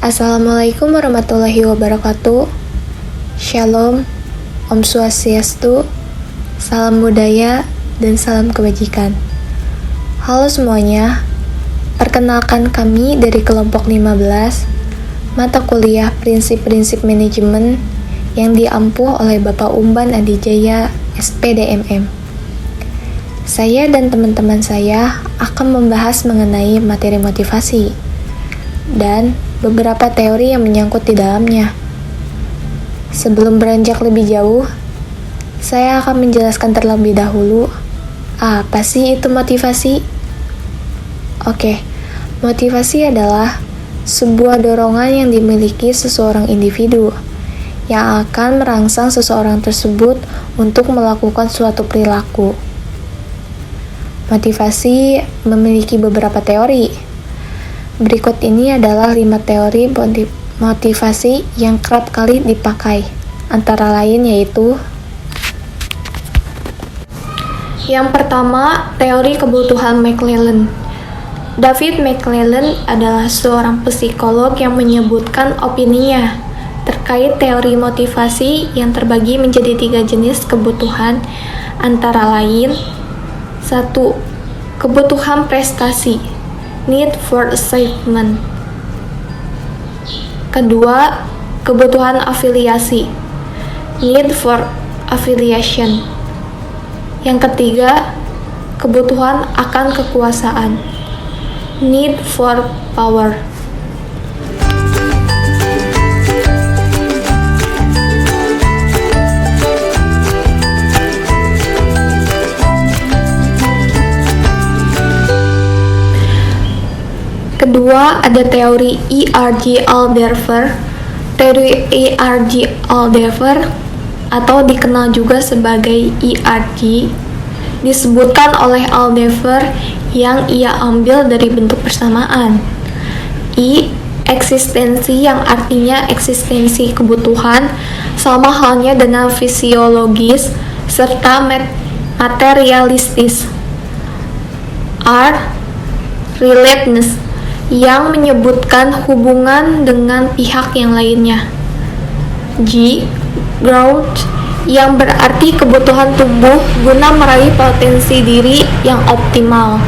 Assalamualaikum warahmatullahi wabarakatuh. Shalom, Om Swastiastu, salam budaya, dan salam kebajikan. Halo semuanya, perkenalkan kami dari kelompok 15, mata kuliah prinsip-prinsip manajemen yang diampuh oleh Bapak Umban Adijaya, SPDMM. Saya dan teman-teman saya akan membahas mengenai materi motivasi dan beberapa teori yang menyangkut di dalamnya. Sebelum beranjak lebih jauh, saya akan menjelaskan terlebih dahulu apa sih itu motivasi. Oke, motivasi adalah sebuah dorongan yang dimiliki seseorang individu yang akan merangsang seseorang tersebut untuk melakukan suatu perilaku. Motivasi memiliki beberapa teori. Berikut ini adalah 5 teori motivasi yang kerap kali dipakai, antara lain yaitu: yang pertama, teori kebutuhan McClelland. David McClelland adalah seorang psikolog yang menyebutkan opininya terkait teori motivasi yang terbagi menjadi 3 jenis kebutuhan, antara lain: 1. Kebutuhan prestasi, need for achievement. Kedua, kebutuhan afiliasi, need for affiliation. Yang ketiga, kebutuhan akan kekuasaan, need for power. Kedua, ada teori E.R.G. Alderfer. Teori E.R.G. Alderfer atau dikenal juga sebagai E.R.G. disebutkan oleh Alderfer yang ia ambil dari bentuk persamaan. E. Eksistensi, yang artinya eksistensi kebutuhan, sama halnya dengan fisiologis serta materialistis. R. Relatedness, yang menyebutkan hubungan dengan pihak yang lainnya. G. Growth, yang berarti kebutuhan tumbuh guna meraih potensi diri yang optimal.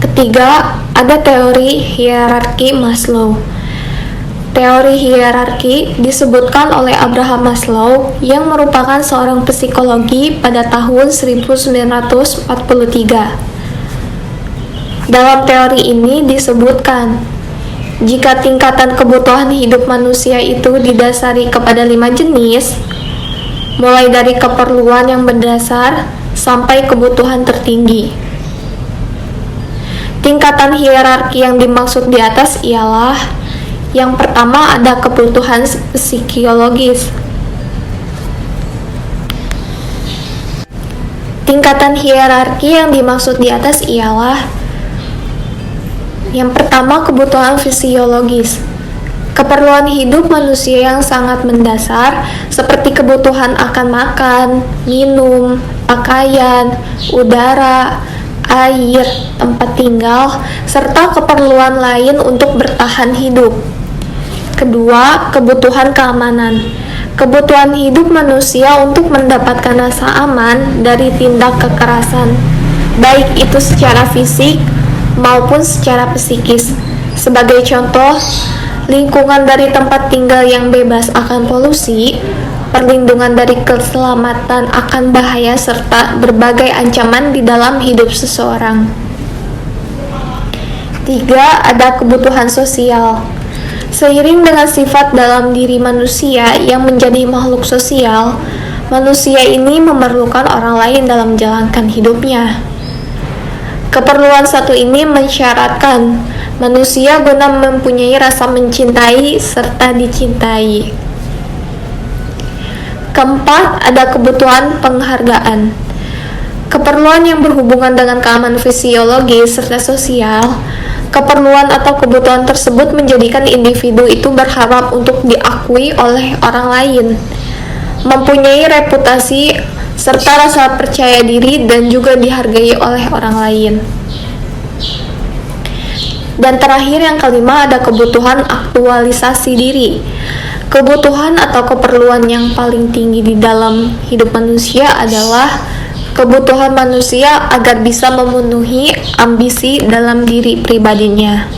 Ketiga, ada teori hierarki Maslow. Teori hierarki disebutkan oleh Abraham Maslow yang merupakan seorang psikologi pada tahun 1943. Dalam teori ini disebutkan, jika tingkatan kebutuhan hidup manusia itu didasari kepada 5 jenis, mulai dari keperluan yang mendasar sampai kebutuhan tertinggi. Tingkatan hierarki yang dimaksud di atas ialah: yang pertama ada kebutuhan psikologis. Tingkatan hierarki yang dimaksud di atas ialah: yang pertama kebutuhan fisiologis. Keperluan hidup manusia yang sangat mendasar seperti kebutuhan akan makan, minum, pakaian, udara, air, tempat tinggal, serta keperluan lain untuk bertahan hidup. Kedua, kebutuhan keamanan. Kebutuhan hidup manusia untuk mendapatkan rasa aman dari tindak kekerasan, baik itu secara fisik maupun secara psikis. Sebagai contoh, lingkungan dari tempat tinggal yang bebas akan polusi, perlindungan dari keselamatan akan bahaya, serta berbagai ancaman di dalam hidup seseorang. 3. Ada kebutuhan sosial. Seiring dengan sifat dalam diri manusia yang menjadi makhluk sosial, manusia ini memerlukan orang lain dalam menjalankan hidupnya. Keperluan satu ini mensyaratkan manusia guna mempunyai rasa mencintai serta dicintai. Keempat, ada kebutuhan penghargaan. Keperluan yang berhubungan dengan keamanan fisiologis serta sosial Keperluan atau kebutuhan tersebut menjadikan individu itu berharap untuk diakui oleh orang lain, mempunyai reputasi, serta rasa percaya diri dan juga dihargai oleh orang lain. Dan terakhir yang kelima ada kebutuhan aktualisasi diri. Kebutuhan atau keperluan yang paling tinggi di dalam hidup manusia adalah kebutuhan manusia agar bisa memenuhi ambisi dalam diri pribadinya.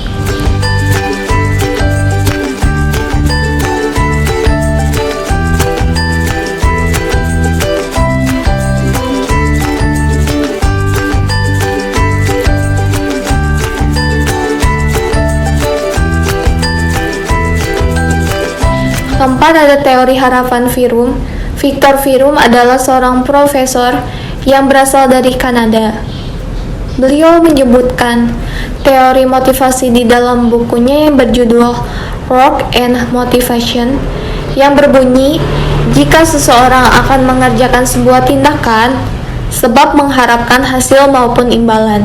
Keempat ada teori harapan Fromm. Victor Fromm adalah seorang profesor yang berasal dari Kanada. Beliau menyebutkan teori motivasi di dalam bukunya yang berjudul Work and Motivation, yang berbunyi, jika seseorang akan mengerjakan sebuah tindakan sebab mengharapkan hasil maupun imbalan.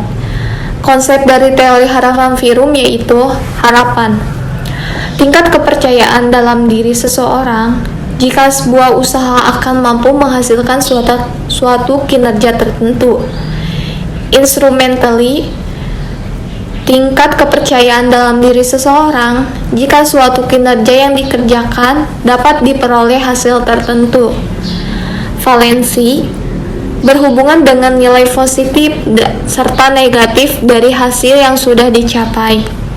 Konsep dari teori harapan Fromm yaitu harapan. Tingkat kepercayaan dalam diri seseorang jika sebuah usaha akan mampu menghasilkan suatu kinerja tertentu. Instrumentally, tingkat kepercayaan dalam diri seseorang jika suatu kinerja yang dikerjakan dapat diperoleh hasil tertentu. Valensi, berhubungan dengan nilai positif serta negatif dari hasil yang sudah dicapai.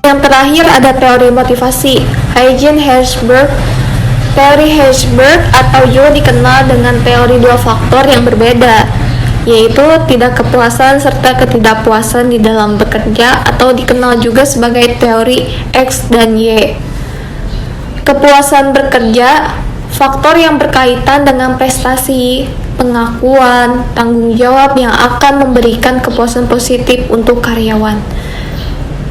Yang terakhir ada teori motivasi, Eugen Hertzberg. Teori Hertzberg atau juga dikenal dengan teori dua faktor yang berbeda, yaitu tidak kepuasan serta ketidakpuasan di dalam bekerja, atau dikenal juga sebagai teori X dan Y. Kepuasan bekerja, faktor yang berkaitan dengan prestasi, pengakuan, tanggung jawab yang akan memberikan kepuasan positif untuk karyawan.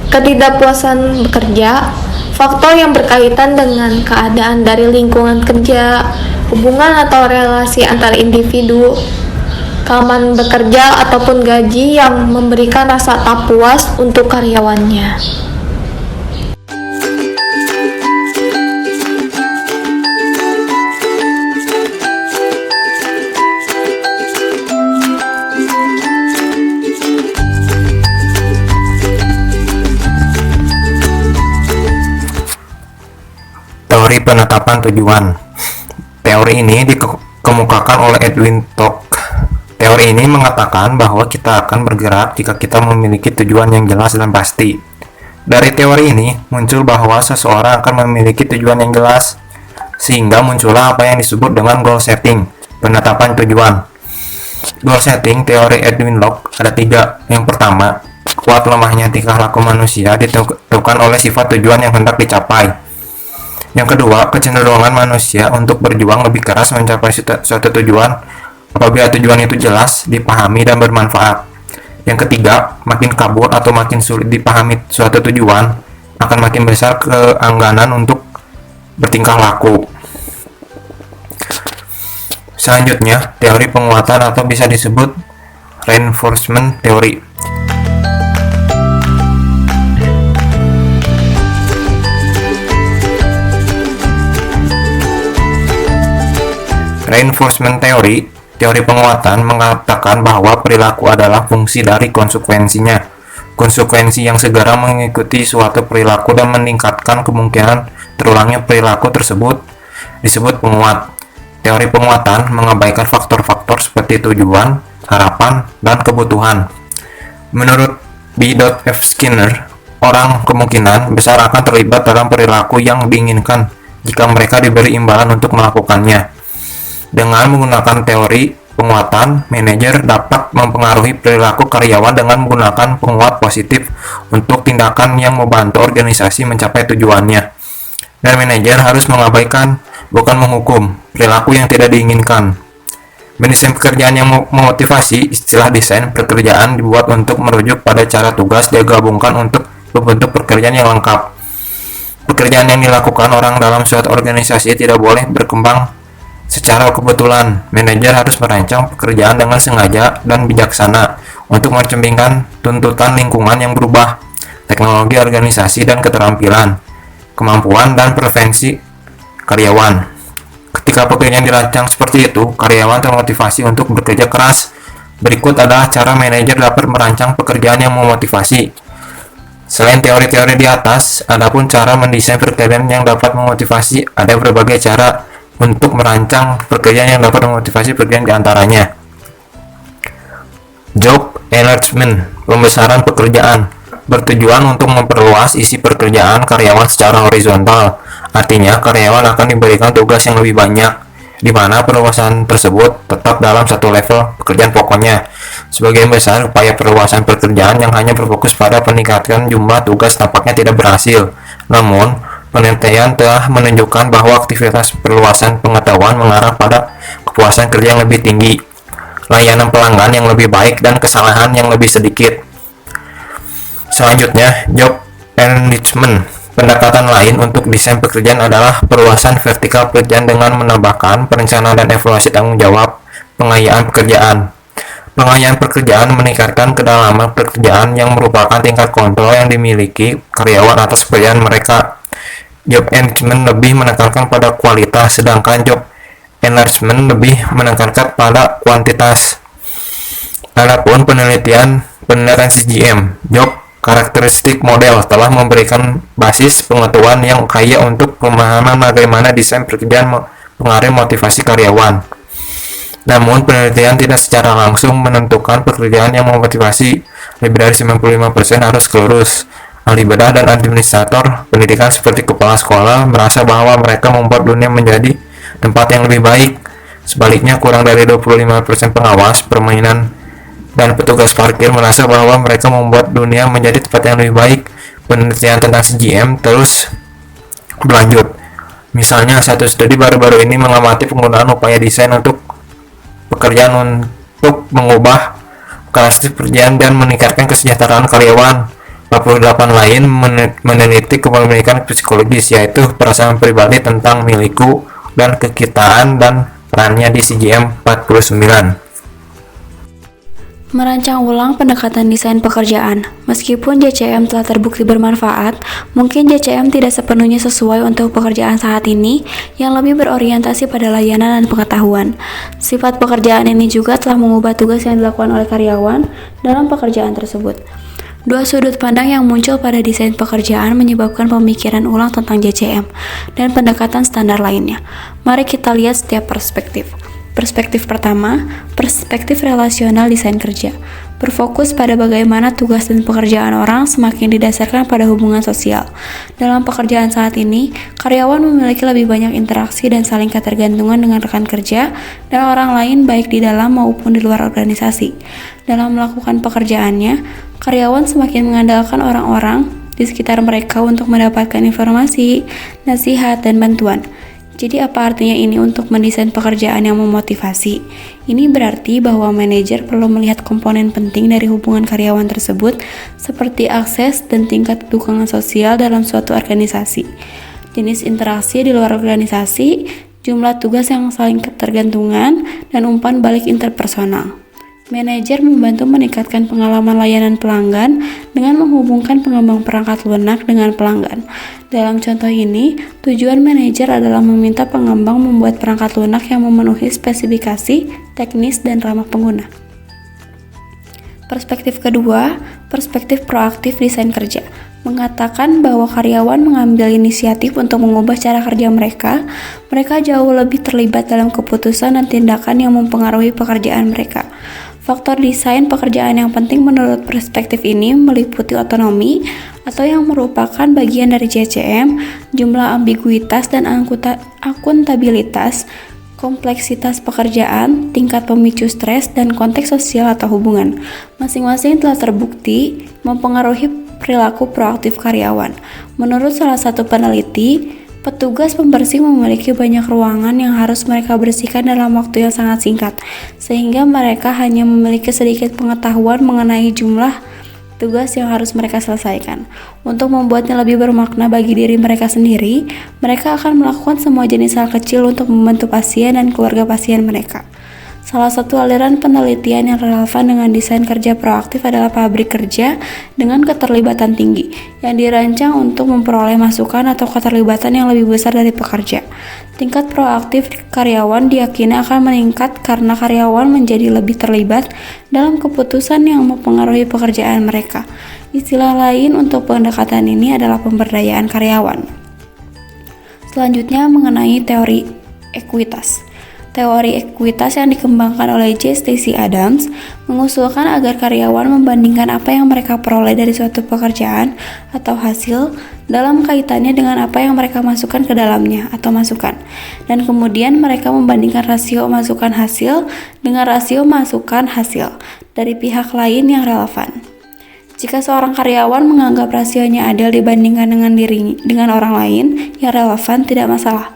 Ketidakpuasan bekerja, faktor yang berkaitan dengan keadaan dari lingkungan kerja, hubungan atau relasi antar individu, keamanan bekerja ataupun gaji yang memberikan rasa tak puas untuk karyawannya. Teori penetapan tujuan. Teori ini dikemukakan oleh Edwin Tock. Teori ini mengatakan bahwa kita akan bergerak jika kita memiliki tujuan yang jelas dan pasti. Dari teori ini muncul bahwa seseorang akan memiliki tujuan yang jelas, sehingga muncullah apa yang disebut dengan goal setting, penetapan tujuan. Goal setting teori Edwin Locke ada 3. Yang pertama, kuat lemahnya tingkah laku manusia ditentukan oleh sifat tujuan yang hendak dicapai. Yang kedua, kecenderungan manusia untuk berjuang lebih keras mencapai suatu tujuan apabila tujuan itu jelas, dipahami, dan bermanfaat. Yang ketiga, makin kabur atau makin sulit dipahami suatu tujuan, akan makin besar keengganan untuk bertingkah laku. Selanjutnya, teori penguatan atau bisa disebut reinforcement theory. Reinforcement theory, teori penguatan, mengatakan bahwa perilaku adalah fungsi dari konsekuensinya. Konsekuensi yang segera mengikuti suatu perilaku dan meningkatkan kemungkinan terulangnya perilaku tersebut disebut penguat. Teori penguatan mengabaikan faktor-faktor seperti tujuan, harapan, dan kebutuhan. Menurut B.F. Skinner, orang kemungkinan besar akan terlibat dalam perilaku yang diinginkan jika mereka diberi imbalan untuk melakukannya. Dengan menggunakan teori penguatan, manajer dapat mempengaruhi perilaku karyawan dengan menggunakan penguat positif untuk tindakan yang membantu organisasi mencapai tujuannya. Dan manajer harus mengabaikan, bukan menghukum, perilaku yang tidak diinginkan. Mendesain pekerjaan yang memotivasi, istilah desain pekerjaan dibuat untuk merujuk pada cara tugas digabungkan untuk membentuk pekerjaan yang lengkap. Pekerjaan yang dilakukan orang dalam suatu organisasi tidak boleh berkembang secara kebetulan. Manajer harus merancang pekerjaan dengan sengaja dan bijaksana untuk mencerminkan tuntutan lingkungan yang berubah, teknologi organisasi dan keterampilan, kemampuan dan preferensi karyawan. Ketika pekerjaan dirancang seperti itu, karyawan termotivasi untuk bekerja keras. Berikut adalah cara manajer dapat merancang pekerjaan yang memotivasi. Selain teori-teori di atas, adapun cara mendesain pekerjaan yang dapat memotivasi, ada berbagai cara untuk merancang pekerjaan yang dapat memotivasi pekerjaan di antaranya. Job enlargement, pembesaran pekerjaan, bertujuan untuk memperluas isi pekerjaan karyawan secara horizontal. Artinya, karyawan akan diberikan tugas yang lebih banyak, di mana perluasan tersebut tetap dalam satu level pekerjaan pokoknya. Sebagian besar upaya perluasan pekerjaan yang hanya berfokus pada peningkatan jumlah tugas tampaknya tidak berhasil. Namun, penelitian telah menunjukkan bahwa aktivitas perluasan pengetahuan mengarah pada kepuasan kerja yang lebih tinggi, layanan pelanggan yang lebih baik, dan kesalahan yang lebih sedikit. Selanjutnya, job enrichment. Pendekatan lain untuk desain pekerjaan adalah perluasan vertikal pekerjaan dengan menambahkan perencanaan dan evaluasi tanggung jawab pengayaan pekerjaan. Pengayaan pekerjaan meningkatkan kedalaman pekerjaan yang merupakan tingkat kontrol yang dimiliki karyawan atas pekerjaan mereka. Job enrichment lebih menekankan pada kualitas, sedangkan job enlargement lebih menekankan pada kuantitas. Adapun penelitian CGM, job karakteristik model, telah memberikan basis pengetahuan yang kaya untuk pemahaman bagaimana desain pekerjaan mempengaruhi motivasi karyawan. Namun, penelitian tidak secara langsung menentukan pekerjaan yang memotivasi. Lebih dari 95% harus lulus. Ahli bedah dan administrator pendidikan seperti kepala sekolah merasa bahwa mereka membuat dunia menjadi tempat yang lebih baik. Sebaliknya, kurang dari 25% pengawas permainan dan petugas parkir merasa bahwa mereka membuat dunia menjadi tempat yang lebih baik. Penelitian tentang CGM terus berlanjut. Misalnya, satu studi baru-baru ini mengamati penggunaan upaya desain untuk pekerjaan untuk mengubah karakteristik pekerjaan dan meningkatkan kesejahteraan karyawan. 48 lain meneliti kepemilikan psikologis, yaitu perasaan pribadi tentang miliku dan kekitaan dan perannya di CGM 49. Merancang ulang pendekatan desain pekerjaan. Meskipun JCM telah terbukti bermanfaat, mungkin JCM tidak sepenuhnya sesuai untuk pekerjaan saat ini yang lebih berorientasi pada layanan dan pengetahuan. Sifat pekerjaan ini juga telah mengubah tugas yang dilakukan oleh karyawan dalam pekerjaan tersebut. Dua sudut pandang yang muncul pada desain pekerjaan menyebabkan pemikiran ulang tentang JCM dan pendekatan standar lainnya. Mari kita lihat setiap perspektif. Perspektif pertama, perspektif relasional desain kerja. Berfokus pada bagaimana tugas dan pekerjaan orang semakin didasarkan pada hubungan sosial. Dalam pekerjaan saat ini, karyawan memiliki lebih banyak interaksi dan saling ketergantungan dengan rekan kerja dan orang lain baik di dalam maupun di luar organisasi. Dalam melakukan pekerjaannya, karyawan semakin mengandalkan orang-orang di sekitar mereka untuk mendapatkan informasi, nasihat, dan bantuan. Jadi apa artinya ini untuk mendesain pekerjaan yang memotivasi? Ini berarti bahwa manajer perlu melihat komponen penting dari hubungan karyawan tersebut seperti akses dan tingkat dukungan sosial dalam suatu organisasi, jenis interaksi di luar organisasi, jumlah tugas yang saling ketergantungan, dan umpan balik interpersonal. Manajer membantu meningkatkan pengalaman layanan pelanggan dengan menghubungkan pengembang perangkat lunak dengan pelanggan. Dalam contoh ini, tujuan manajer adalah meminta pengembang membuat perangkat lunak yang memenuhi spesifikasi, teknis, dan ramah pengguna. Perspektif kedua, perspektif proaktif desain kerja, mengatakan bahwa karyawan mengambil inisiatif untuk mengubah cara kerja mereka. Mereka jauh lebih terlibat dalam keputusan dan tindakan yang mempengaruhi pekerjaan mereka. Faktor desain pekerjaan yang penting menurut perspektif ini meliputi otonomi atau yang merupakan bagian dari JCM, jumlah ambiguitas dan akuntabilitas, kompleksitas pekerjaan, tingkat pemicu stres, dan konteks sosial atau hubungan. Masing-masing telah terbukti mempengaruhi perilaku proaktif karyawan. Menurut salah satu peneliti, Petugas pembersih memiliki banyak ruangan yang harus mereka bersihkan dalam waktu yang sangat singkat, sehingga mereka hanya memiliki sedikit pengetahuan mengenai jumlah tugas yang harus mereka selesaikan. Untuk membuatnya lebih bermakna bagi diri mereka sendiri, mereka akan melakukan semua jenis hal kecil untuk membantu pasien dan keluarga pasien mereka. Salah satu aliran penelitian yang relevan dengan desain kerja proaktif adalah pabrik kerja dengan keterlibatan tinggi, yang dirancang untuk memperoleh masukan atau keterlibatan yang lebih besar dari pekerja. Tingkat proaktif karyawan diyakini akan meningkat karena karyawan menjadi lebih terlibat dalam keputusan yang mempengaruhi pekerjaan mereka. Istilah lain untuk pendekatan ini adalah pemberdayaan karyawan. Selanjutnya mengenai teori ekuitas. Teori ekuitas yang dikembangkan oleh J. Stacy Adams mengusulkan agar karyawan membandingkan apa yang mereka peroleh dari suatu pekerjaan atau hasil dalam kaitannya dengan apa yang mereka masukkan ke dalamnya atau masukan, dan kemudian mereka membandingkan rasio masukan hasil dengan rasio masukan hasil dari pihak lain yang relevan. Jika seorang karyawan menganggap rasionya adil dibandingkan dengan orang lain yang relevan, tidak masalah.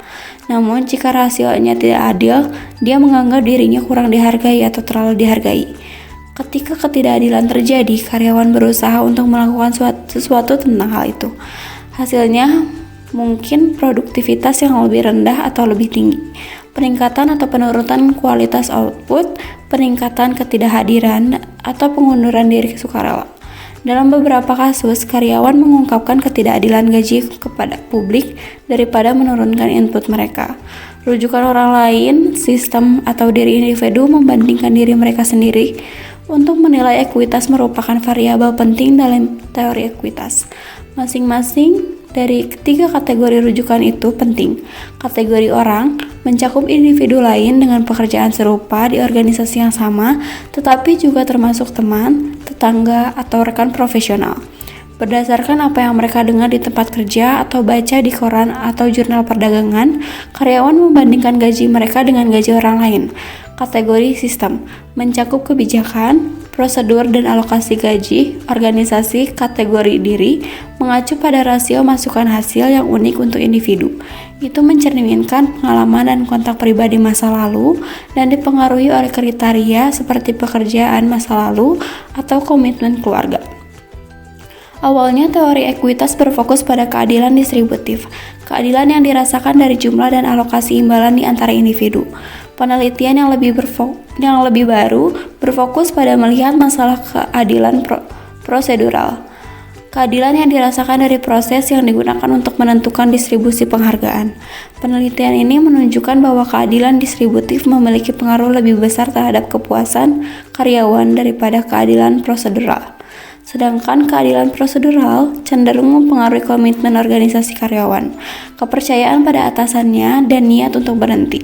Namun, jika rasionya tidak adil, dia menganggap dirinya kurang dihargai atau terlalu dihargai. Ketika ketidakadilan terjadi, karyawan berusaha untuk melakukan sesuatu tentang hal itu. Hasilnya mungkin produktivitas yang lebih rendah atau lebih tinggi, peningkatan atau penurunan kualitas output, peningkatan ketidakhadiran, atau pengunduran diri sukarela. Dalam beberapa kasus, karyawan mengungkapkan ketidakadilan gaji kepada publik daripada menurunkan input mereka. Rujukan orang lain, sistem, atau diri individu membandingkan diri mereka sendiri. Untuk menilai ekuitas merupakan variabel penting dalam teori ekuitas. Masing-masing dari ketiga kategori rujukan itu penting. Kategori orang mencakup individu lain dengan pekerjaan serupa di organisasi yang sama, tetapi juga termasuk teman, tetangga, atau rekan profesional. Berdasarkan apa yang mereka dengar di tempat kerja atau baca di koran atau jurnal perdagangan, karyawan membandingkan gaji mereka dengan gaji orang lain. Kategori sistem mencakup kebijakan, prosedur, dan alokasi gaji organisasi. Kategori diri mengacu pada rasio masukan hasil yang unik untuk individu. Itu mencerminkan pengalaman dan kontak pribadi masa lalu dan dipengaruhi oleh kriteria seperti pekerjaan masa lalu atau komitmen keluarga. Awalnya, teori ekuitas berfokus pada keadilan distributif, keadilan yang dirasakan dari jumlah dan alokasi imbalan di antara individu. Penelitian yang lebih baru berfokus pada melihat masalah keadilan prosedural, keadilan yang dirasakan dari proses yang digunakan untuk menentukan distribusi penghargaan. Penelitian ini menunjukkan bahwa keadilan distributif memiliki pengaruh lebih besar terhadap kepuasan karyawan daripada keadilan prosedural. Sedangkan keadilan prosedural cenderung mempengaruhi komitmen organisasi karyawan, kepercayaan pada atasannya, dan niat untuk berhenti.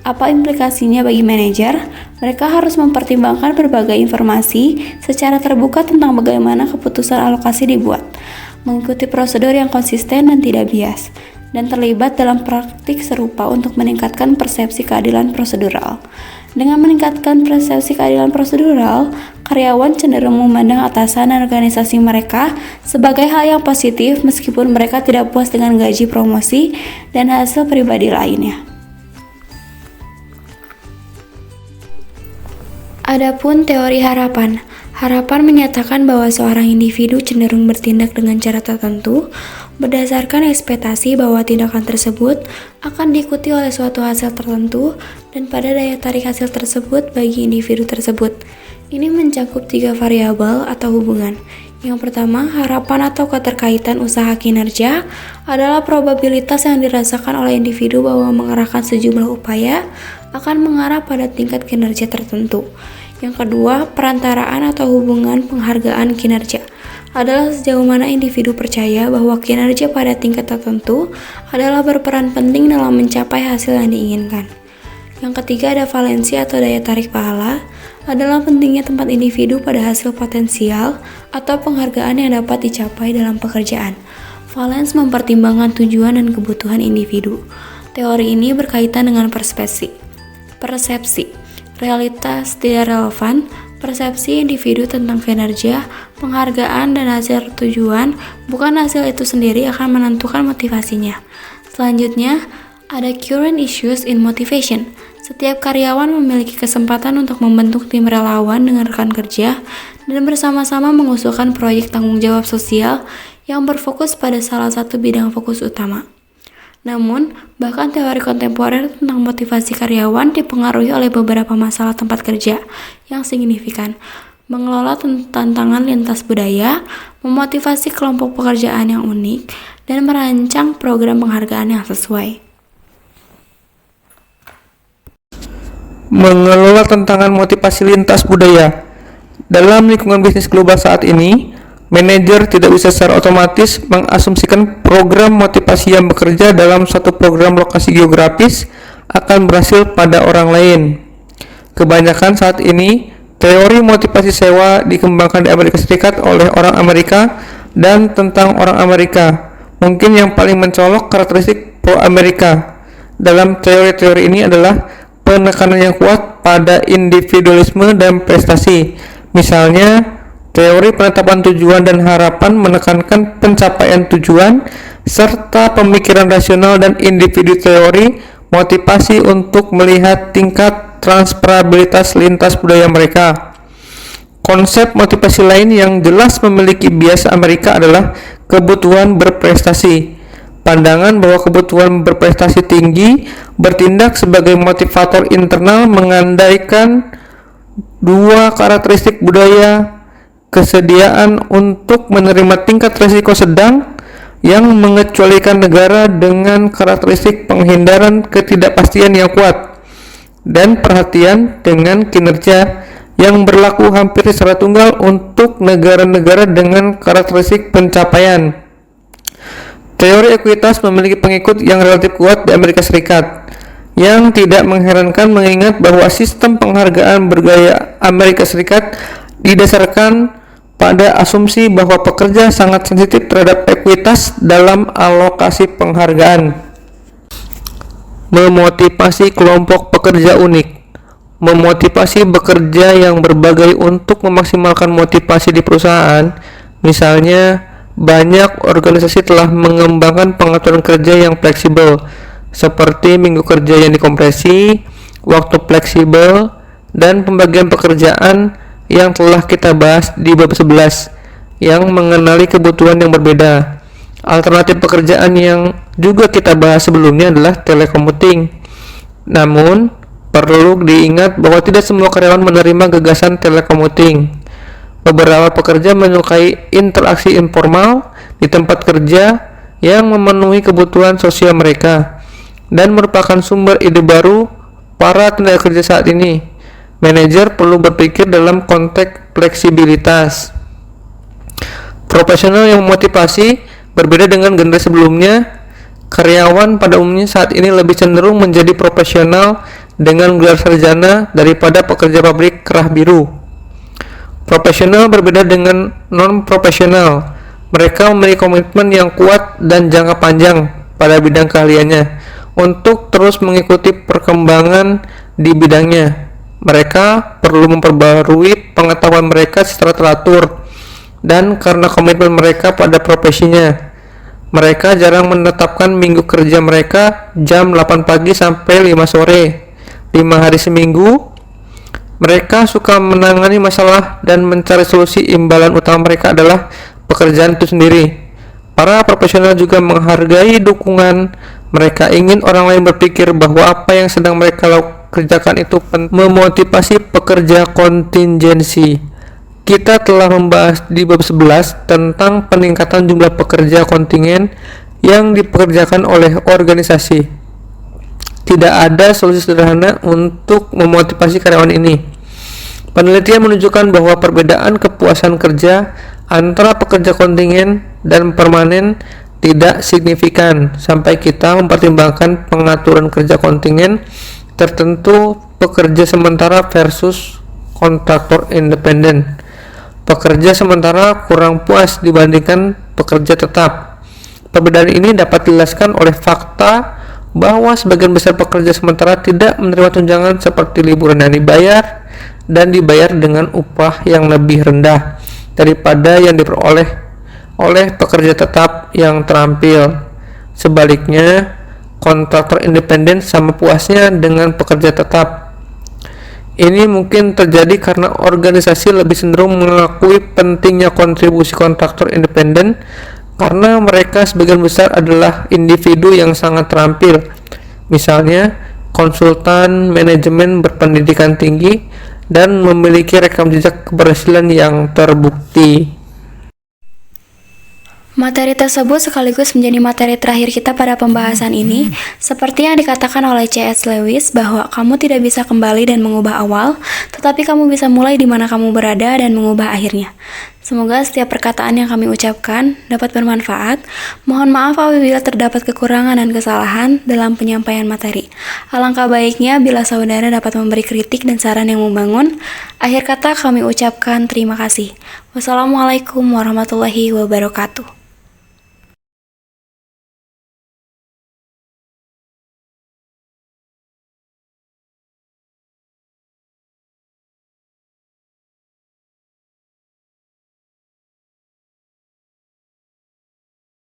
Apa implikasinya bagi manajer? Mereka harus mempertimbangkan berbagai informasi secara terbuka tentang bagaimana keputusan alokasi dibuat, mengikuti prosedur yang konsisten dan tidak bias, dan terlibat dalam praktik serupa untuk meningkatkan persepsi keadilan prosedural. Dengan meningkatkan persepsi keadilan prosedural, karyawan cenderung memandang atasan dan organisasi mereka sebagai hal yang positif meskipun mereka tidak puas dengan gaji, promosi, dan hasil pribadi lainnya. Adapun teori harapan. Harapan menyatakan bahwa seorang individu cenderung bertindak dengan cara tertentu berdasarkan ekspektasi bahwa tindakan tersebut akan diikuti oleh suatu hasil tertentu dan pada daya tarik hasil tersebut bagi individu tersebut. Ini mencakup 3 variabel atau hubungan. Yang pertama, harapan atau keterkaitan usaha kinerja adalah probabilitas yang dirasakan oleh individu bahwa mengerahkan sejumlah upaya akan mengarah pada tingkat kinerja tertentu. Yang kedua, perantaraan atau hubungan penghargaan kinerja adalah sejauh mana individu percaya bahwa kinerja pada tingkat tertentu adalah berperan penting dalam mencapai hasil yang diinginkan. Yang ketiga, ada valensi atau daya tarik pahala adalah pentingnya tempat individu pada hasil potensial atau penghargaan yang dapat dicapai dalam pekerjaan. Valens mempertimbangkan tujuan dan kebutuhan individu. Teori ini berkaitan dengan persepsi. Realitas tidak relevan. Persepsi individu tentang kinerja, penghargaan, dan hasil tujuan, bukan hasil itu sendiri akan menentukan motivasinya. Selanjutnya, ada current issues in motivation. Setiap karyawan memiliki kesempatan untuk membentuk tim relawan dengan rekan kerja dan bersama-sama mengusulkan proyek tanggung jawab sosial yang berfokus pada salah satu bidang fokus utama. Namun, bahkan teori kontemporer tentang motivasi karyawan dipengaruhi oleh beberapa masalah tempat kerja yang signifikan, mengelola tantangan lintas budaya, memotivasi kelompok pekerjaan yang unik, dan merancang program penghargaan yang sesuai. Mengelola tantangan motivasi lintas budaya. Dalam lingkungan bisnis global saat ini, manajer tidak bisa secara otomatis mengasumsikan program motivasi yang bekerja dalam suatu program lokasi geografis akan berhasil pada orang lain. Kebanyakan saat ini, teori motivasi sewa dikembangkan di Amerika Serikat oleh orang Amerika dan tentang orang Amerika. Mungkin yang paling mencolok karakteristik pro-Amerika dalam teori-teori ini adalah penekanan yang kuat pada individualisme dan prestasi. Misalnya, teori penetapan tujuan dan harapan menekankan pencapaian tujuan serta pemikiran rasional dan individu teori motivasi untuk melihat tingkat transferabilitas lintas budaya mereka. Konsep motivasi lain yang jelas memiliki bias Amerika adalah kebutuhan berprestasi. Pandangan bahwa kebutuhan berprestasi tinggi bertindak sebagai motivator internal mengandaikan dua karakteristik budaya: kesediaan untuk menerima tingkat risiko sedang yang mengecualikan negara dengan karakteristik penghindaran ketidakpastian yang kuat, dan perhatian dengan kinerja yang berlaku hampir secara tunggal untuk negara-negara dengan karakteristik pencapaian. Teori ekuitas memiliki pengikut yang relatif kuat di Amerika Serikat, yang tidak mengherankan mengingat bahwa sistem penghargaan bergaya Amerika Serikat didasarkan pada asumsi bahwa pekerja sangat sensitif terhadap ekuitas dalam alokasi penghargaan. Memotivasi kelompok pekerja unik. Memotivasi bekerja yang berbagai untuk memaksimalkan motivasi di perusahaan. Misalnya, banyak organisasi telah mengembangkan pengaturan kerja yang fleksibel, seperti minggu kerja yang dikompresi, waktu fleksibel, dan pembagian pekerjaan yang telah kita bahas di bab 11, yang mengenali kebutuhan yang berbeda. Alternatif pekerjaan yang juga kita bahas sebelumnya adalah telecommuting. Namun, perlu diingat bahwa tidak semua karyawan menerima gagasan telecommuting. Beberapa pekerja menyukai interaksi informal di tempat kerja yang memenuhi kebutuhan sosial mereka dan merupakan sumber ide baru para tenaga kerja saat ini. Manajer perlu berpikir dalam konteks fleksibilitas. Profesional yang memotivasi berbeda dengan generasi sebelumnya. Karyawan pada umumnya saat ini lebih cenderung menjadi profesional dengan gelar sarjana daripada pekerja pabrik kerah biru. Profesional berbeda dengan non-profesional. Mereka memiliki komitmen yang kuat dan jangka panjang pada bidang keahliannya untuk terus mengikuti perkembangan di bidangnya. Mereka perlu memperbarui pengetahuan mereka secara teratur, dan karena komitmen mereka pada profesinya, mereka jarang menetapkan minggu kerja mereka jam 8 pagi sampai 5 sore, 5 hari seminggu. Mereka suka menangani masalah dan mencari solusi. Imbalan utama mereka adalah pekerjaan itu sendiri. Para profesional juga menghargai dukungan. Mereka ingin orang lain berpikir bahwa apa yang sedang mereka kerjakan itu penting. Memotivasi pekerja kontingensi. Kita telah membahas di bab 11 tentang peningkatan jumlah pekerja kontingen yang dipekerjakan oleh organisasi. Tidak ada solusi sederhana untuk memotivasi karyawan ini. Penelitian menunjukkan bahwa perbedaan kepuasan kerja antara pekerja kontingen dan permanen tidak signifikan sampai kita mempertimbangkan pengaturan kerja kontingen tertentu pekerja sementara versus kontraktor independen. Pekerja sementara kurang puas dibandingkan pekerja tetap. Perbedaan ini dapat dijelaskan oleh fakta bahwa sebagian besar pekerja sementara tidak menerima tunjangan seperti liburan yang dibayar dan dibayar dengan upah yang lebih rendah daripada yang diperoleh oleh pekerja tetap yang terampil. Sebaliknya, kontraktor independen sama puasnya dengan pekerja tetap. Ini mungkin terjadi karena organisasi lebih cenderung mengakui pentingnya kontribusi kontraktor independen karena mereka sebagian besar adalah individu yang sangat terampil. Misalnya, konsultan manajemen berpendidikan tinggi dan memiliki rekam jejak keberhasilan yang terbukti. Materi tersebut sekaligus menjadi materi terakhir kita pada pembahasan ini. Seperti yang dikatakan oleh C.S. Lewis bahwa kamu tidak bisa kembali dan mengubah awal, tetapi kamu bisa mulai di mana kamu berada dan mengubah akhirnya. Semoga setiap perkataan yang kami ucapkan dapat bermanfaat. Mohon maaf apabila terdapat kekurangan dan kesalahan dalam penyampaian materi. Alangkah baiknya bila saudara dapat memberi kritik dan saran yang membangun. Akhir kata kami ucapkan terima kasih. Wassalamualaikum warahmatullahi wabarakatuh.